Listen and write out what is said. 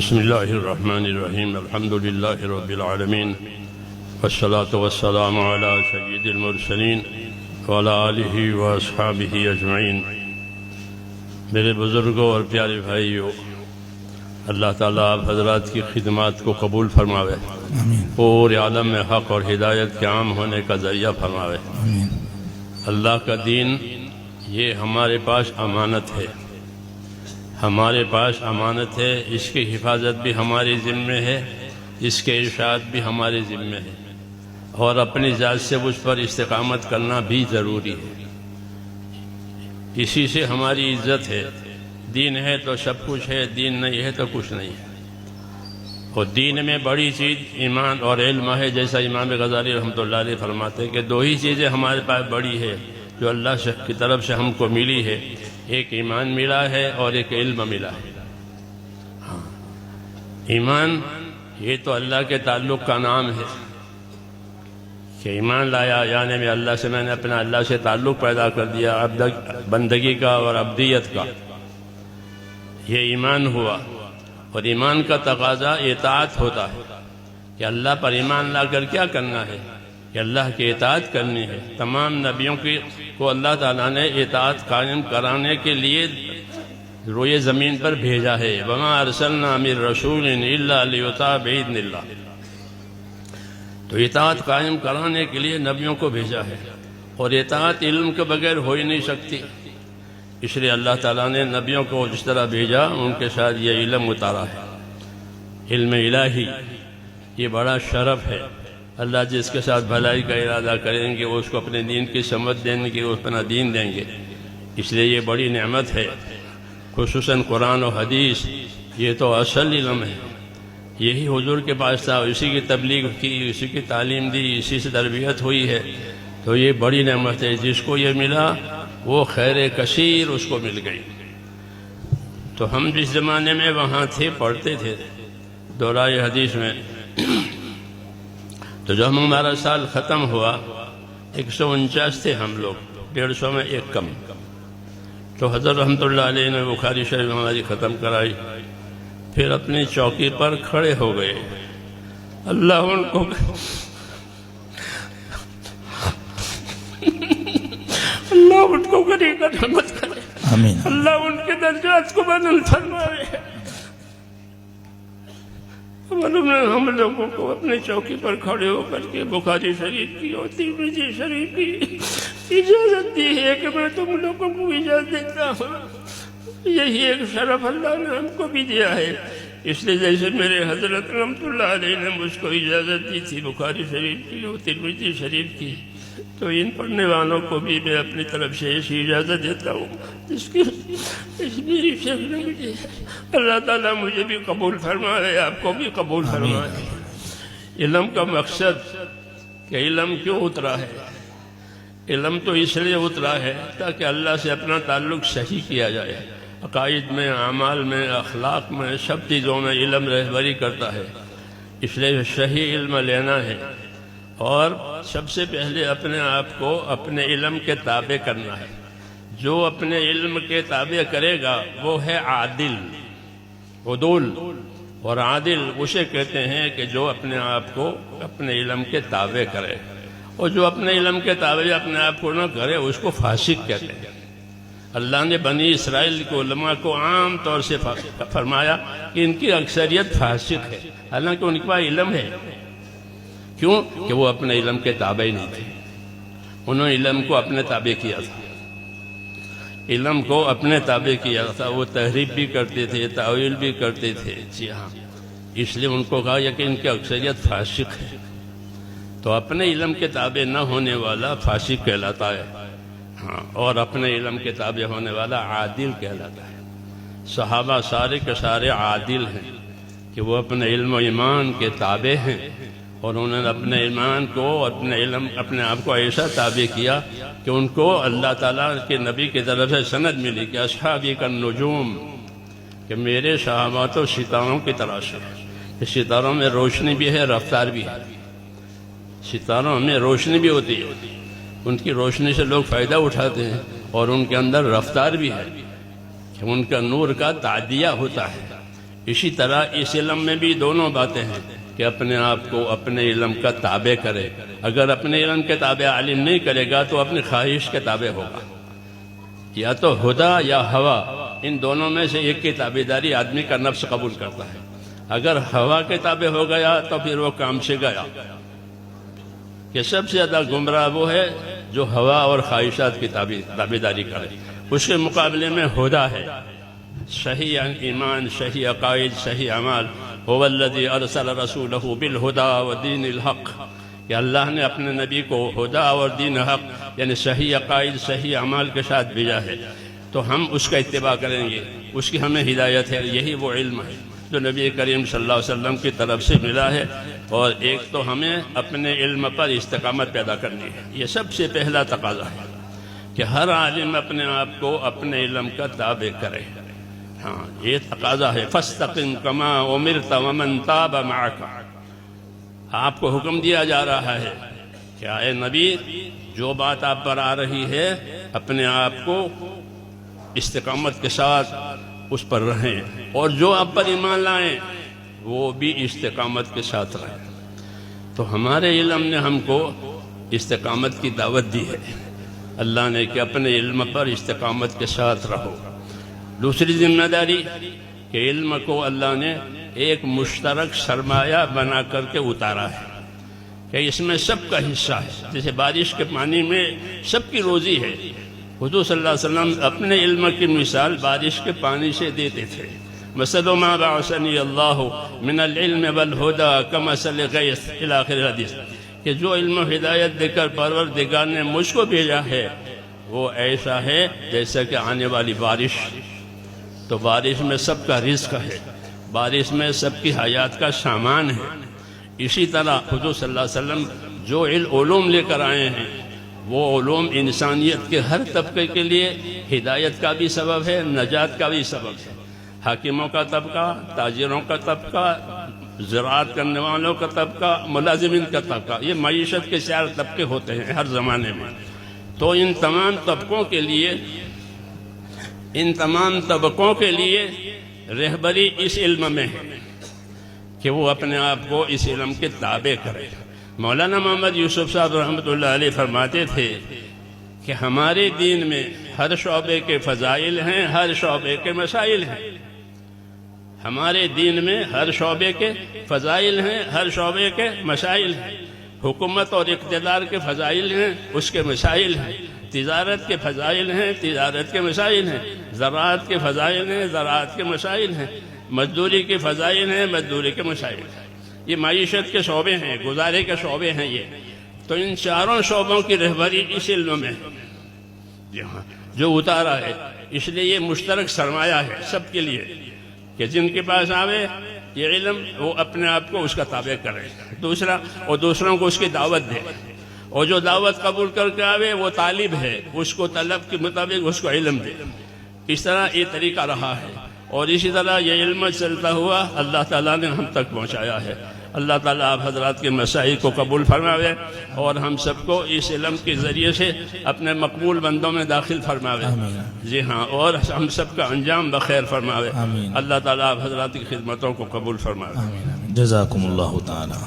بسم اللہ الرحمن الرحیم الحمد للہ رب العالمین والصلاة والسلام علی سید المرسلین وعلی آلہ واصحابہ اجمعین۔ میرے بزرگوں اور پیارے بھائیوں، اللہ تعالیٰ آپ حضرات کی خدمات کو قبول فرماوے، پورے عالم میں حق اور ہدایت کے عام ہونے کا ذریعہ فرماوے۔ اللہ کا دین یہ ہمارے پاس امانت ہے، ہمارے پاس امانت ہے، اس کی حفاظت بھی ہمارے ذمہ ہے، اس کے ارشاد بھی ہمارے ذمہ ہے، اور اپنی ذات سے اس پر استقامت کرنا بھی ضروری ہے۔ اسی سے ہماری عزت ہے۔ دین ہے تو سب کچھ ہے، دین نہیں ہے تو کچھ نہیں ہے۔ اور دین میں بڑی چیز ایمان اور علم ہے، جیسا امام غزالی رحمۃ اللہ علیہ فرماتے ہیں کہ دو ہی چیزیں ہمارے پاس بڑی ہے جو اللہ کی طرف سے ہم کو ملی ہے، ایک ایمان ملا ہے اور ایک علم ملا ہے۔ ایمان یہ تو اللہ کے تعلق کا نام ہے کہ ایمان لایا، یعنی میں نے اپنا اللہ سے تعلق پیدا کر دیا، بندگی کا اور عبدیت کا، یہ ایمان ہوا۔ اور ایمان کا تقاضا اطاعت ہوتا ہے کہ اللہ پر ایمان لا کر کیا کرنا ہے، کہ اللہ کی اطاعت کرنی ہے۔ تمام نبیوں کو اللہ تعالیٰ نے اطاعت قائم کرانے کے لیے روئے زمین پر بھیجا ہے۔ وَمَا أَرْسَلْنَا مِن رَّسُولٍ إِلَّا لِيُطَاعَ بِإِذْنِ اللَّهِ، تو اطاعت قائم کرانے کے لیے نبیوں کو بھیجا ہے، اور اطاعت علم کے بغیر ہو ہی نہیں سکتی۔ اس لیے اللہ تعالیٰ نے نبیوں کو جس طرح بھیجا، ان کے ساتھ یہ علم اتارا ہے، علم الہی۔ یہ بڑا شرف ہے۔ اللہ جس کے ساتھ بھلائی کا ارادہ کریں گے، وہ اس کو اپنے دین کی سمجھ دیں گے، وہ اپنا دین دیں گے۔ اس لیے یہ بڑی نعمت ہے، خصوصاً قرآن و حدیث، یہ تو اصل علم ہے۔ یہی حضور کے پاس تھا، اسی کی تبلیغ کی، اسی کی تعلیم دی، اسی سے تربیت ہوئی ہے، تو یہ بڑی نعمت ہے۔ جس کو یہ ملا وہ خیر کثیر اس کو مل گئی۔ تو ہم جس زمانے میں وہاں تھے، پڑھتے تھے دورائے حدیث میں، تو جب ہمارا سال ختم ہوا، 149 تھے ہم لوگ، 150 میں ایک کم، تو حضرت رحمۃ اللہ علیہ نے بخاری شریف ہماری ختم کرائی، پھر اپنی چوکی پر کھڑے ہو گئے۔ اللہ ان کو اللہ ان کو غنی کا رحمت کرے، آمین۔ اللہ ان کے درجات کو بلند فرمائے۔ ہم لوگوں کو اپنی چوکی پر کھڑے ہو کر کے بخاری شریف کی اور ترمذی شریف کی اجازت دی ہے کہ میں تم لوگوں کو اجازت دیتا ہوں۔ یہی ایک شرف اللہ نے ہم کو بھی دیا ہے۔ اس لیے جیسے میرے حضرت رحمۃ اللہ علیہ نے مجھ کو اجازت دی تھی بخاری شریف کی اور ترمذی شریف کی، تو ان پڑھنے والوں کو بھی میں اپنی طرف سے ایسی اجازت دیتا ہوں جس کی میری شیخ نے مجھے۔ اللہ تعالیٰ مجھے بھی قبول فرمائے، آپ کو بھی قبول فرمائے۔ علم کا مقصد کہ علم کیوں اترا ہے؟ علم تو اس لیے اترا ہے تاکہ اللہ سے اپنا تعلق صحیح کیا جائے۔ عقائد میں، اعمال میں، اخلاق میں، سب چیزوں میں علم رہبری کرتا ہے۔ اس لیے صحیح علم لینا ہے، اور سب سے پہلے اپنے آپ کو اپنے علم کے تابع کرنا ہے۔ جو اپنے علم کے تابع کرے گا وہ ہے عادل، عدول، اور عادل اسے کہتے ہیں کہ جو اپنے آپ کو اپنے علم کے تابع کرے، اور جو اپنے علم کے تابع اپنے آپ کو نہ کرے اس کو فاسق کہتے ہیں۔ اللہ نے بنی اسرائیل کے علماء کو عام طور سے فرمایا کہ ان کی اکثریت فاسق ہے، حالانکہ ان کے پاس علم ہے۔ کیوں؟ کہ وہ اپنے علم کے تابع نہیں تھے، انہوں نے علم کو اپنے تابع کیا تھا، علم کو اپنے تابع کیا تھا۔ وہ تحریف بھی کرتے تھے، تاویل بھی کرتے تھے، جی ہاں، اس لیے ان کو کہا کہ ان کی اکثریت فاسق ہے۔ تو اپنے علم کے تابع نہ ہونے والا فاسق کہلاتا ہے، ہاں، اور اپنے علم کے تابع ہونے والا عادل کہلاتا ہے۔ صحابہ سارے کے سارے عادل ہیں کہ وہ اپنے علم و ایمان کے تابع ہیں، اور انہوں نے اپنے ایمان کو، اپنے علم، اپنے آپ کو ایسا تابع کیا کہ ان کو اللہ تعالیٰ کے نبی کی طرف سے سند ملی کہ اصحابی کالنجوم، کہ میرے صحابہ تو ستاروں کی طرح سے، کہ ستاروں میں روشنی بھی ہے، رفتار بھی ہے۔ ستاروں میں روشنی بھی ہوتی ہے، ان کی روشنی سے لوگ فائدہ اٹھاتے ہیں، اور ان کے اندر رفتار بھی ہے کہ ان کا نور کا تعدیہ ہوتا ہے۔ اسی طرح اس علم میں بھی دونوں باتیں ہیں کہ اپنے آپ کو اپنے علم کا تابع کرے. اگر اپنے علم کے تابع عالم نہیں کرے گا تو اپنی خواہش کے تابع ہوگا. یا تو ہدا یا ہوا، ان دونوں میں سے ایک کی تابعداری آدمی کا نفس قبول کرتا ہے. اگر ہوا کے تابع ہو گیا تو پھر وہ کام سے گیا. کہ سب سے زیادہ گمراہ وہ ہے جو ہوا اور خواہشات کی تابعداری کرے. اس کے مقابلے میں ہدا ہے، صحیح ایمان، صحیح عقائد، صحیح اعمال. هو الذی ارسل رسولہ بالہدی ودین الحق، کہ اللہ نے اپنے نبی کو ہدا اور دین حق یعنی صحیح عقائد، صحیح اعمال کے ساتھ بھیجا ہے. تو ہم اس کا اتباع کریں گے، اس کی ہمیں ہدایت ہے. یہی وہ علم ہے جو نبی کریم صلی اللہ علیہ وسلم کی طرف سے ملا ہے. اور ایک تو ہمیں اپنے علم پر استقامت پیدا کرنی ہے، یہ سب سے پہلا تقاضا ہے کہ ہر عالم اپنے آپ کو اپنے علم کا تابع کرے. ہاں، یہ تقاضا ہے. فاستقم کما امرت ومن تاب معک. آپ کو حکم دیا جا رہا ہے کہ اے نبی، جو بات آپ پر آ رہی ہے اپنے آپ کو استقامت کے ساتھ اس پر رہیں، اور جو آپ پر ایمان لائیں وہ بھی استقامت کے ساتھ رہیں. تو ہمارے علم نے ہم کو استقامت کی دعوت دی ہے. اللہ نے کہ اپنے علم پر استقامت کے ساتھ رہو. دوسری ذمہ داری کہ علم کو اللہ نے ایک مشترک سرمایہ بنا کر کے اتارا ہے کہ اس میں سب کا حصہ ہے. جیسے بارش کے پانی میں سب کی روزی ہے. حضور صلی اللہ علیہ وسلم اپنے علم کی مثال بارش کے پانی سے دیتے تھے. مثل ما بعثنی اللہ من العلم والہدی کمثل غیث الی آخر حدیث، کہ جو علم و ہدایت دے کر پروردگار نے مجھ کو بھیجا ہے وہ ایسا ہے جیسا کہ آنے والی بارش. تو بارش میں سب کا رزق ہے، بارش میں سب کی حیات کا سامان ہے. اسی طرح حضور صلی اللہ علیہ وسلم جو علوم لے کر آئے ہیں وہ علوم انسانیت کے ہر طبقے کے لیے ہدایت کا بھی سبب ہے، نجات کا بھی سبب ہے. حاکموں کا طبقہ، تاجروں کا طبقہ، زراعت کرنے والوں کا طبقہ، ملازمین کا طبقہ، یہ معیشت کے 4 طبقے ہوتے ہیں ہر زمانے میں. تو ان تمام طبقوں کے لیے رہبری اس علم میں ہے کہ وہ اپنے آپ کو اس علم کے تابع کرے. مولانا محمد یوسف صاحب رحمۃ اللہ علیہ فرماتے تھے کہ ہمارے دین میں ہر شعبے کے فضائل ہیں، ہر شعبے کے مسائل ہیں. ہمارے دین میں ہر شعبے کے فضائل ہیں، ہر شعبے کے مسائل ہیں. حکومت اور اقتدار کے فضائل ہیں، اس کے مسائل ہیں. تجارت کے فضائل ہیں، تجارت کے مسائل ہیں. زراعت کے فضائل ہیں، زراعت کے مسائل ہیں. مزدوری کے فضائل ہیں، مزدوری کے مسائل ہیں. یہ معیشت کے شعبے ہیں، گزارے کے شعبے ہیں. یہ تو ان 4 شعبوں کی رہبری اس علم میں جو اتارا ہے. اس لیے یہ مشترک سرمایہ ہے سب کے لیے کہ جن کے پاس آوے یہ علم وہ اپنے آپ کو اس کا تابع کرے. دوسرا، اور دوسروں کو اس کی دعوت دے، اور جو دعوت قبول کر کے آوے وہ طالب ہے، اس کو طلب کے مطابق اس کو علم دے. اس طرح یہ طریقہ رہا ہے، اور اسی طرح یہ علم چلتا ہوا اللہ تعالیٰ نے ہم تک پہنچایا ہے. اللہ تعالیٰ آپ حضرات کے مسائل کو قبول فرماوے اور ہم سب کو اس علم کے ذریعے سے اپنے مقبول بندوں میں داخل فرماوے. جی ہاں، اور ہم سب کا انجام بخیر فرماوے. اللہ تعالیٰ آپ حضرات کی خدمتوں کو قبول فرماوے. جزاکم اللہ تعالی.